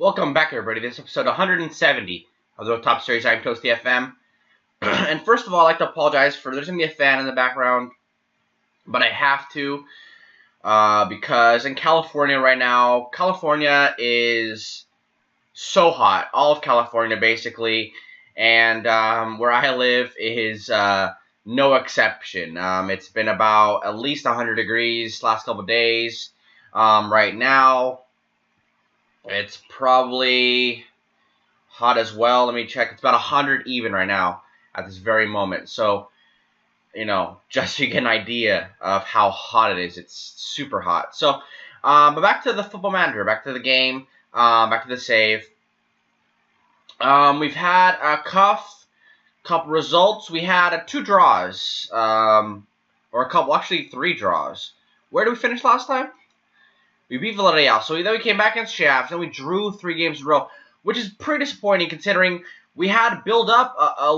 Welcome back, everybody. This is episode 170 of the Top Series. I'm Toasty FM. And first of all, I'd like to apologize for there's going to be a fan in the background, but I have to because in California right now, California is so hot. All of California, basically. And where I live is no exception. It's been about at least 100 degrees last couple days. Right now, it's probably hot as well. Let me check. It's about 100 even right now at this very moment. So, just so you get an idea of how hot it is. It's super hot. So, but back to the Football Manager. Back to the game. Back to the save. We've had a couple results. We had 2 draws. Or a couple, actually 3 draws. Where did we finish last time? We beat Villarreal, so then we came back against Chaves, then we drew 3 games in a row, which is pretty disappointing considering we had built up a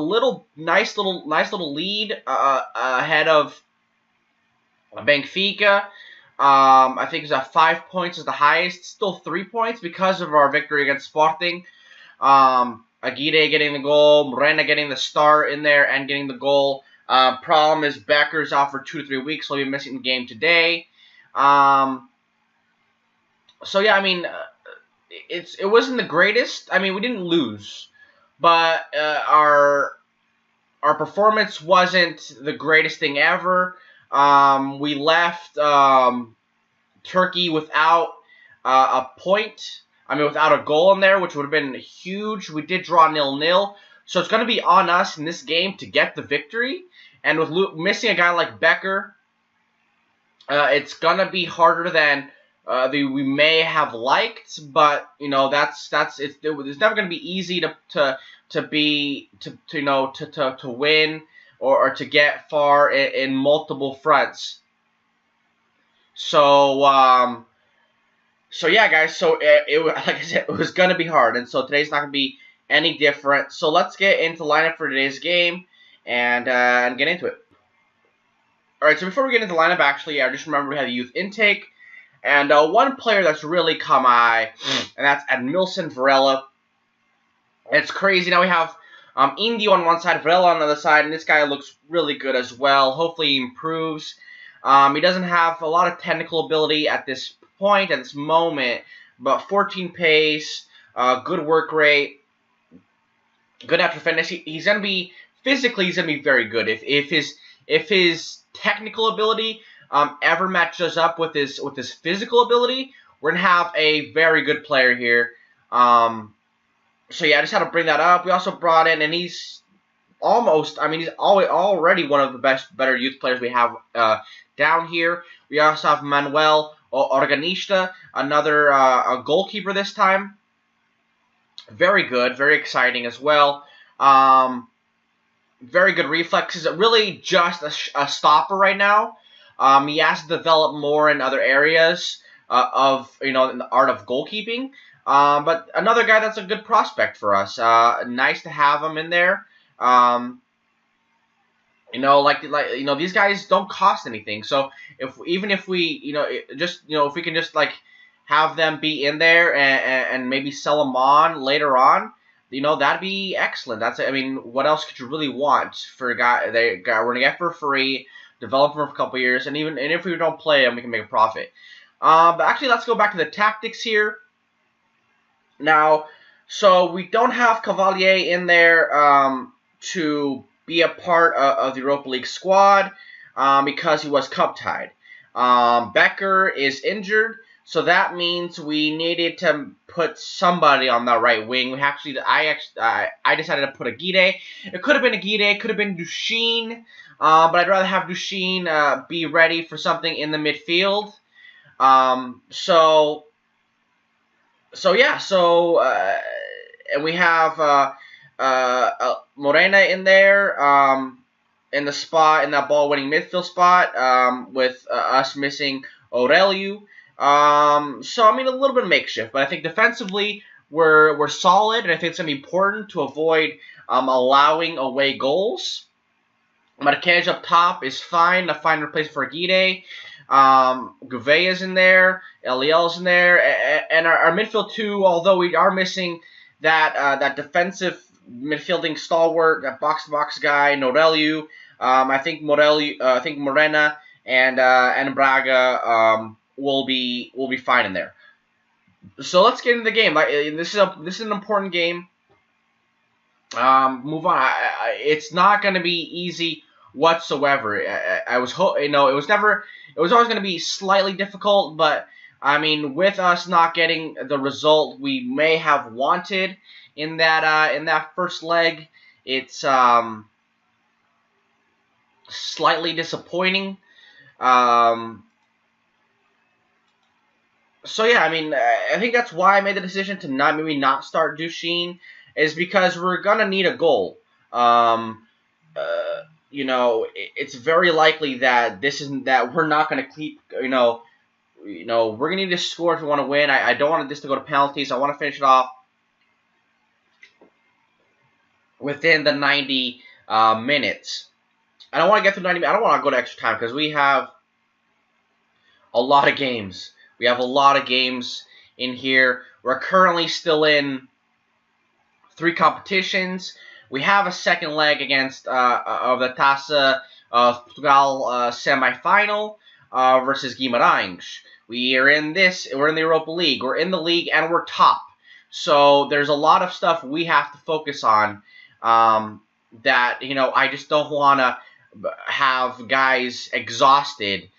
nice little lead ahead of Benfica. I think it's 5 points is the highest, still 3 points because of our victory against Sporting. Aguirre getting the goal, Morena getting the start in there and getting the goal. Problem is Becker's out for 2 to 3 weeks, so he'll be missing the game today. So yeah, I mean, it wasn't the greatest. I mean, we didn't lose, but our performance wasn't the greatest thing ever. We left Turkey without a point. I mean, without a goal in there, which would have been huge. We did draw 0-0, so it's going to be on us in this game to get the victory. And with missing a guy like Becker, it's going to be harder than we may have liked, but it's never going to be easy to win or to get far in multiple fronts. So yeah, guys. So like I said, it was going to be hard, and so today's not going to be any different. So let's get into the lineup for today's game and get into it. All right. So before we get into the lineup, actually, I just remember we had a youth intake. And one player that's really caught my eye, and that's Edmilson Varela. It's crazy. Now we have Indio on one side, Varela on the other side, and this guy looks really good as well. Hopefully he improves. He doesn't have a lot of technical ability at this point, at this moment, but 14 pace, good work rate, good after fitness. He's going to be, physically, he's going to be very good. If his technical ability ever matches up with his physical ability, we're gonna have a very good player here. So yeah, I just had to bring that up. We also brought in, and he's almost, I mean, he's already one of the better youth players we have down here. We also have Manuel Organista, another a goalkeeper this time. Very good, very exciting as well. Very good reflexes. Really just a stopper right now. He has to develop more in other areas of, in the art of goalkeeping. But another guy that's a good prospect for us. Nice to have him in there. These guys don't cost anything. So if we can just like have them be in there and maybe sell them on later on, that'd be excellent. What else could you really want for a guy we're gonna get for free? Develop him for a couple years, and if we don't play him, we can make a profit. But actually, let's go back to the tactics here. Now, so we don't have Cavalier in there to be a part of the Europa League squad because he was cup tied. Becker is injured, so that means we needed to put somebody on the right wing. I decided to put Aguirre. It could have been Aguirre, it could have been Duchesne. But I'd rather have Duchesne be ready for something in the midfield. And we have Morena in there in that ball-winning midfield spot with us missing Aurelio. A little bit of makeshift, but I think defensively we're solid, and I think it's going to be important to avoid allowing away goals. Marquez up top is fine, a fine replacement for Aguirre. Gouveia is in there, Eliel's in there, and our midfield too. Although we are missing that defensive midfielding stalwart, that box-to-box guy, Norelio. I think Morena and Braga will be fine in there. So let's get into the game. This is an important game. Move on. It's not going to be easy whatsoever. I was it was always going to be slightly difficult, but I mean, with us not getting the result we may have wanted in that first leg, it's slightly disappointing. So yeah, I mean, I think that's why I made the decision to maybe not start Duchene, is because we're gonna need a goal. It's very likely that we're not gonna keep. We're gonna need to score if we want to win. I don't want this to go to penalties. I want to finish it off within the 90 minutes. I don't want to get through 90. I don't want to go to extra time because we have a lot of games. We have a lot of games in here. We're currently still in 3 competitions. We have a second leg against of the Taça of Portugal semi-final versus Guimarães. We're in the Europa League. We're in the league and we're top. So there's a lot of stuff we have to focus on that, I just don't want to have guys exhausted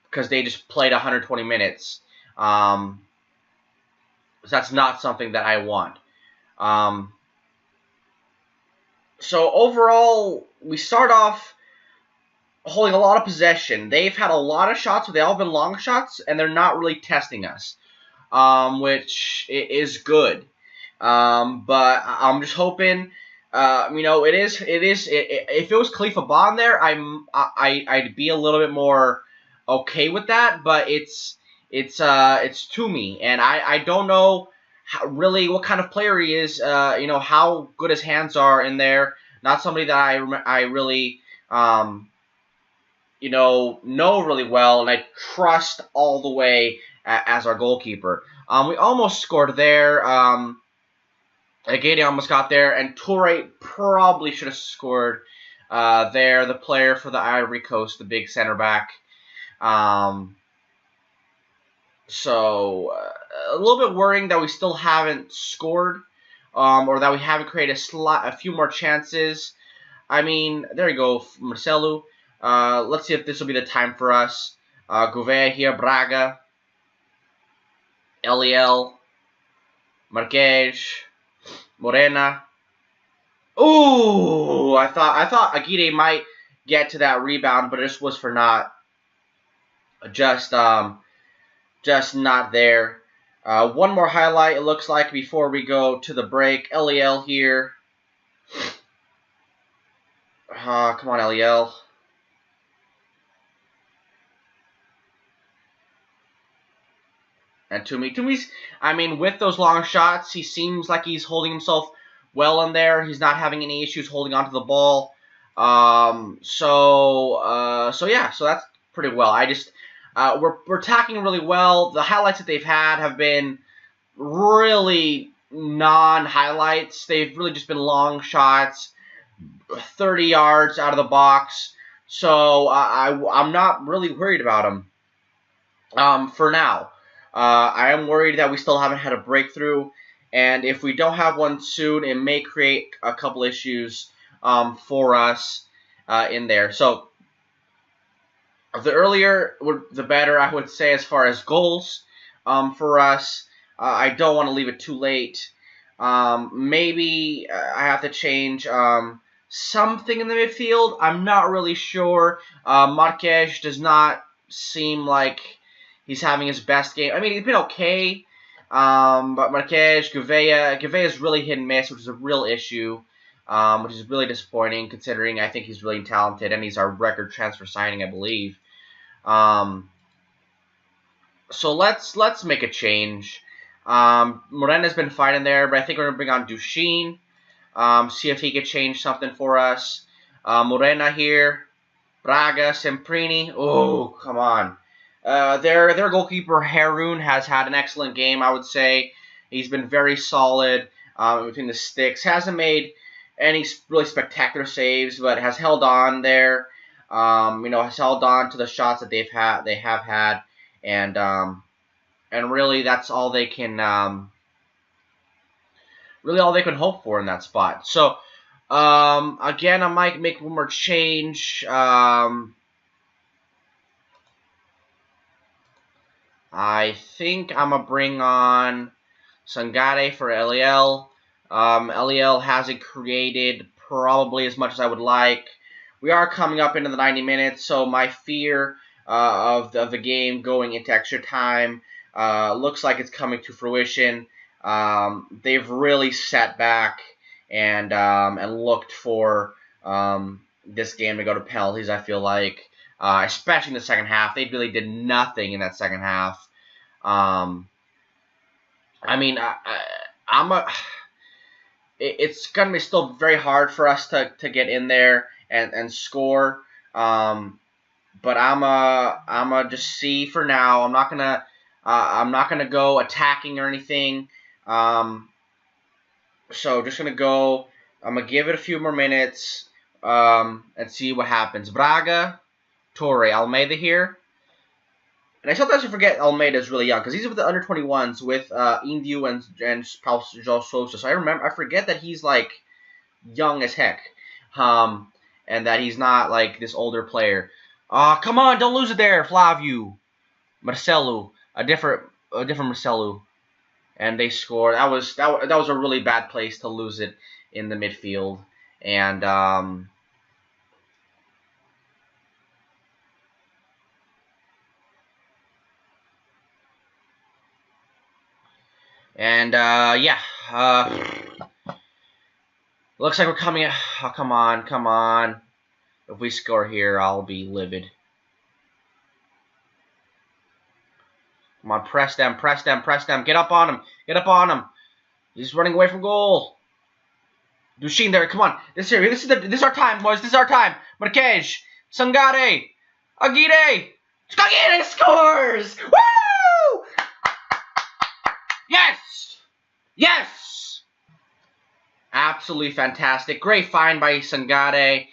because they just played 120 minutes. So that's not something that I want. So overall, we start off holding a lot of possession. They've had a lot of shots, but they've all been long shots, and they're not really testing us, which is good. But I'm just hoping, it is. If it was Khalifa Ba there, I'd be a little bit more okay with that. But it's Toomey, and I don't know really what kind of player he is. How good his hands are in there. Not somebody that I really know really well, and I trust all the way as our goalkeeper. We almost scored there. Agade almost got there, and Toure probably should have scored there. The player for the Ivory Coast, the big center back. So a little bit worrying that we still haven't scored, or that we haven't created a few more chances. I mean, there you go, Marcelo. Let's see if this will be the time for us. Gouveia here, Braga, Eliel, Marques, Morena. Ooh, I thought Aguirre might get to that rebound, but this was for naught. Just not there. One more highlight, it looks like, before we go to the break. Eliel here. Come on, Eliel. And Toomey's, I mean, with those long shots, he seems like he's holding himself well in there. He's not having any issues holding onto the ball. So that's pretty well. We're attacking really well. The highlights that they've had have been really non-highlights. They've really just been long shots, 30 yards out of the box. So I'm not really worried about them for now. I am worried that we still haven't had a breakthrough, and if we don't have one soon, it may create a couple issues for us in there. So the earlier, the better, I would say, as far as goals for us. I don't want to leave it too late. Maybe I have to change something in the midfield. I'm not really sure. Marques does not seem like he's having his best game. I mean, he's been okay. But Marques, Gouveia is really hit and miss, which is a real issue, which is really disappointing considering I think he's really talented and he's our record transfer signing, I believe. So let's make a change. Morena's been fine in there, but I think we're gonna bring on Duchene. See if he could change something for us. Morena here, Braga, Semprini. Oh, come on. their goalkeeper Haroun has had an excellent game, I would say. He's been very solid between the sticks. Hasn't made any really spectacular saves, but has held on there. Has held on to the shots that they have had, and really that's all they can really all they can hope for in that spot. So again, I might make one more change. I think I'm going to bring on Sangare for Eliel. Eliel hasn't created probably as much as I would like. We are coming up into the 90 minutes, so my fear of the game going into extra time looks like it's coming to fruition. They've really sat back and looked for this game to go to penalties, I feel like. Especially in the second half. They really did nothing in that second half. It's going to be still very hard for us to get in there and score. But I'm just see for now. I'm not gonna go attacking or anything. So just gonna go. I'm gonna give it a few more minutes and see what happens. Braga, Torre, Almeida here. And I sometimes forget Almeida is really young because he's with the under-21s with Indio and Paulo Sousa. So I forget that he's like young as heck, and that he's not like this older player. Come on, don't lose it there, Flavio, Marcelo, a different Marcelo, and they scored. That was a really bad place to lose it in the midfield, and yeah. Looks like we're coming. Oh, come on. If we score here, I'll be livid. Come on, press them. Get up on him. He's running away from goal. Dushin there. Come on. This is our time, boys. This is our time. Marques, Sangare, Aguirre. Aguirre scores! Woo! Yes! Absolutely fantastic. Great find by Sangare.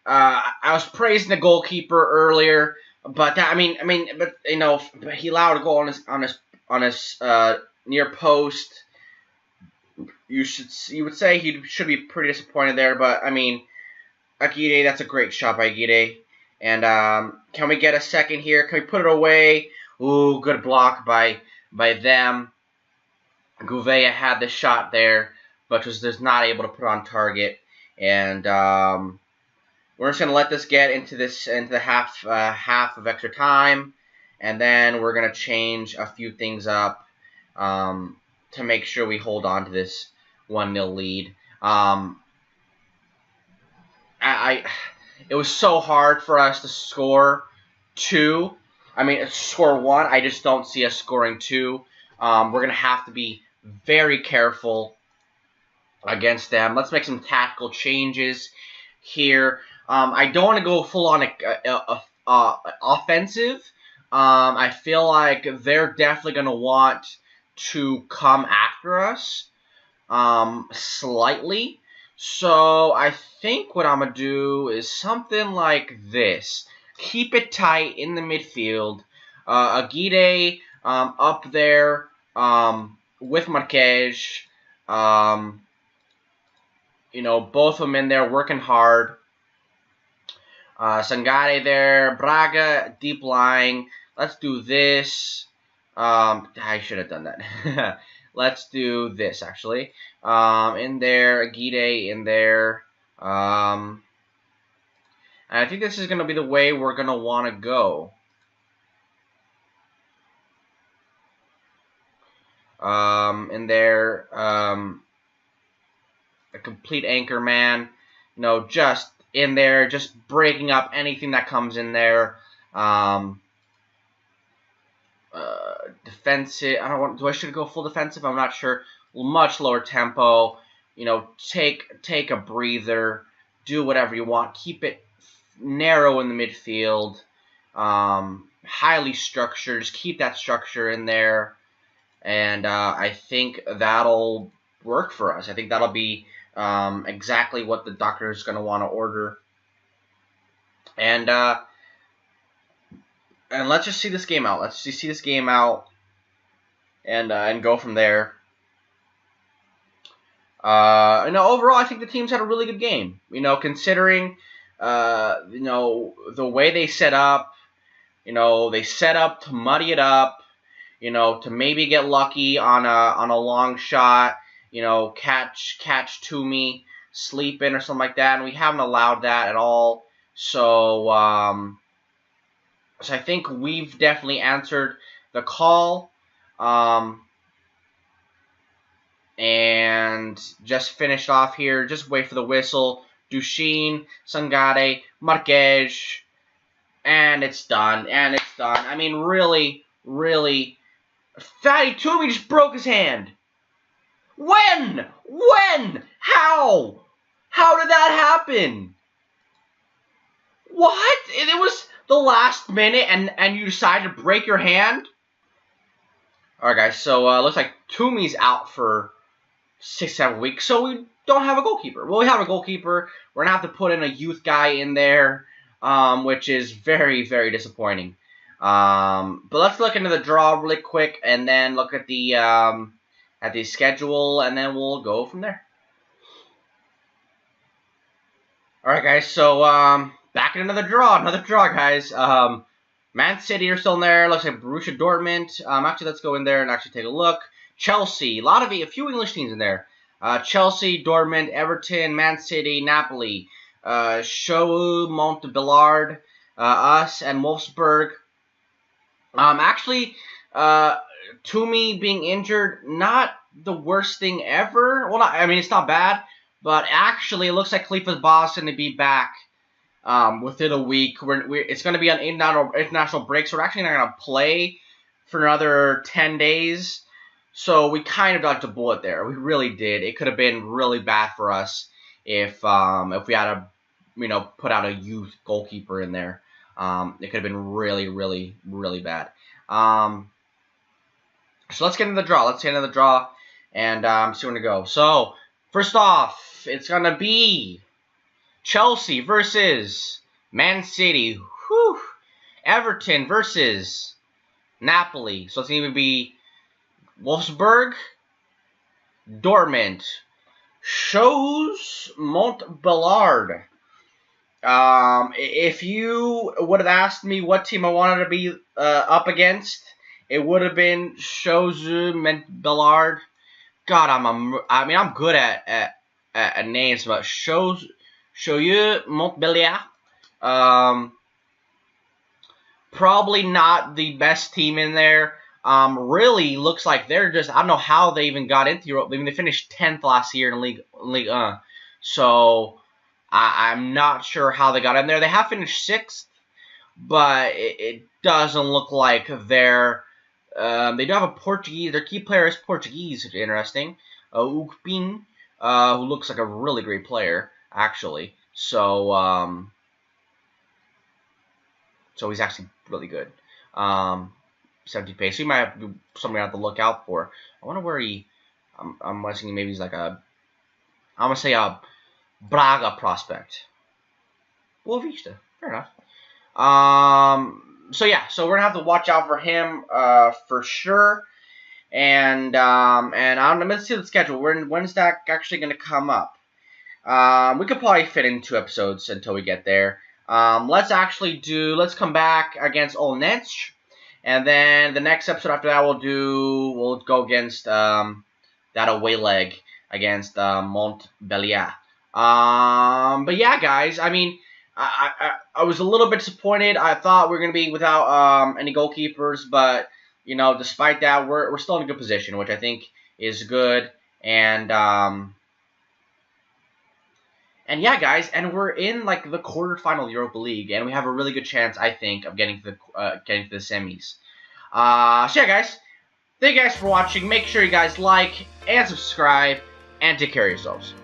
I was praising the goalkeeper earlier, but he allowed a goal on his near post. You would say he should be pretty disappointed there, but I mean, Aguirre, that's a great shot by Aguirre. And can we get a second here? Can we put it away? Ooh, good block by them. Gouveia had the shot there, but was just not able to put on target. And we're just gonna let this get into the half of extra time, and then we're gonna change a few things up to make sure we hold on to this 1-0 lead. It was so hard for us to score 2. I mean, score 1. I just don't see us scoring 2. We're going to have to be very careful against them. Let's make some tactical changes here. I don't want to go full on offensive. I feel like they're definitely going to want to come after us slightly. So I think what I'm going to do is something like this. Keep it tight in the midfield. Aguirre up there with Marques. Both of them in there working hard. Sangare there. Braga deep lying. Let's do this. I should have done that. Let's do this, actually. In there, Aguirre in there. And I think this is going to be the way we're going to want to go. In there, a complete anchor man. Just in there, just breaking up anything that comes in there. Defensive. Do I should go full defensive? I'm not sure. Much lower tempo. Take a breather. Do whatever you want. Keep it narrow in the midfield. highly structured. Just keep that structure in there, and I think that'll work for us. I think that'll be exactly what the doctor is going to want to order. And let's just see this game out. Let's just see this game out, and go from there. Overall, I think the teams had a really good game. Considering, the way they set up. They set up to muddy it up. To maybe get lucky on a long shot. Catch Toomey sleeping or something like that, and we haven't allowed that at all. So I think we've definitely answered the call. And just finished off here. Just wait for the whistle. Duchene, Sangare, Marquez, and it's done. I mean, really, Fatty Toomey just broke his hand. When? How? How did that happen? What? It was the last minute, and you decided to break your hand? Alright, guys, so looks like Toomey's out for 6-7 weeks, so we don't have a goalkeeper. Well, we have a goalkeeper. We're going to have to put in a youth guy in there, which is very, very disappointing. But let's look into the draw really quick, and then look at the schedule, and then we'll go from there. Alright, guys, so back in another draw, guys. Man City are still in there. Looks like Borussia Dortmund. Actually, let's go in there and actually take a look. Chelsea, a few English teams in there. Chelsea, Dortmund, Everton, Man City, Napoli, Show, Montbellard, us, and Wolfsburg. Actually, Toomey being injured, not the worst thing ever. Well, it's not bad, but actually, it looks like Khalifa Ba's going to be back within a week. It's going to be an international break, so we're actually not going to play for another 10 days. So we kind of dodged a bullet there. We really did. It could have been really bad for us if we had to, put out a youth goalkeeper in there. It could have been really, really, really bad. So let's get into the draw. And see where to go. So first off, it's gonna be Chelsea versus Man City. Whew. Everton versus Napoli. So it's gonna be Wolfsburg, Dortmund, Shows, Montbellard. If you would have asked me what team I wanted to be up against, it would have been Shows, Montbellard. God, I'm good at names, but Shows, Montbellier. Probably not the best team in there. Really looks like they're just, I don't know how they even got into Europe. I mean, they finished 10th last year in League 1. So I'm not sure how they got in there. They have finished 6th, but it doesn't look like they're, they do have a Portuguese, their key player is Portuguese, which is interesting. Ukpin, who looks like a really great player, actually. So, so he's actually really good. 70 pace. So he might have something I have to look out for. I wonder where I'm guessing maybe he's like I'm gonna say a Braga prospect. Boa Vista. Fair enough. So yeah, so we're gonna have to watch out for him for sure. And let's see the schedule. When's that actually gonna come up? We could probably fit in 2 episodes until we get there. Let's come back against Olnetsch. And then the next episode after that we'll go against that away leg against Montbellier. But yeah, guys, I mean, I was a little bit disappointed. I thought we were gonna be without any goalkeepers, but despite that, we're still in a good position, which I think is good. And yeah, guys, and we're in like the quarterfinal Europa League, and we have a really good chance, I think, of getting to the semis. So yeah, guys, thank you guys for watching. Make sure you guys like and subscribe, and take care of yourselves.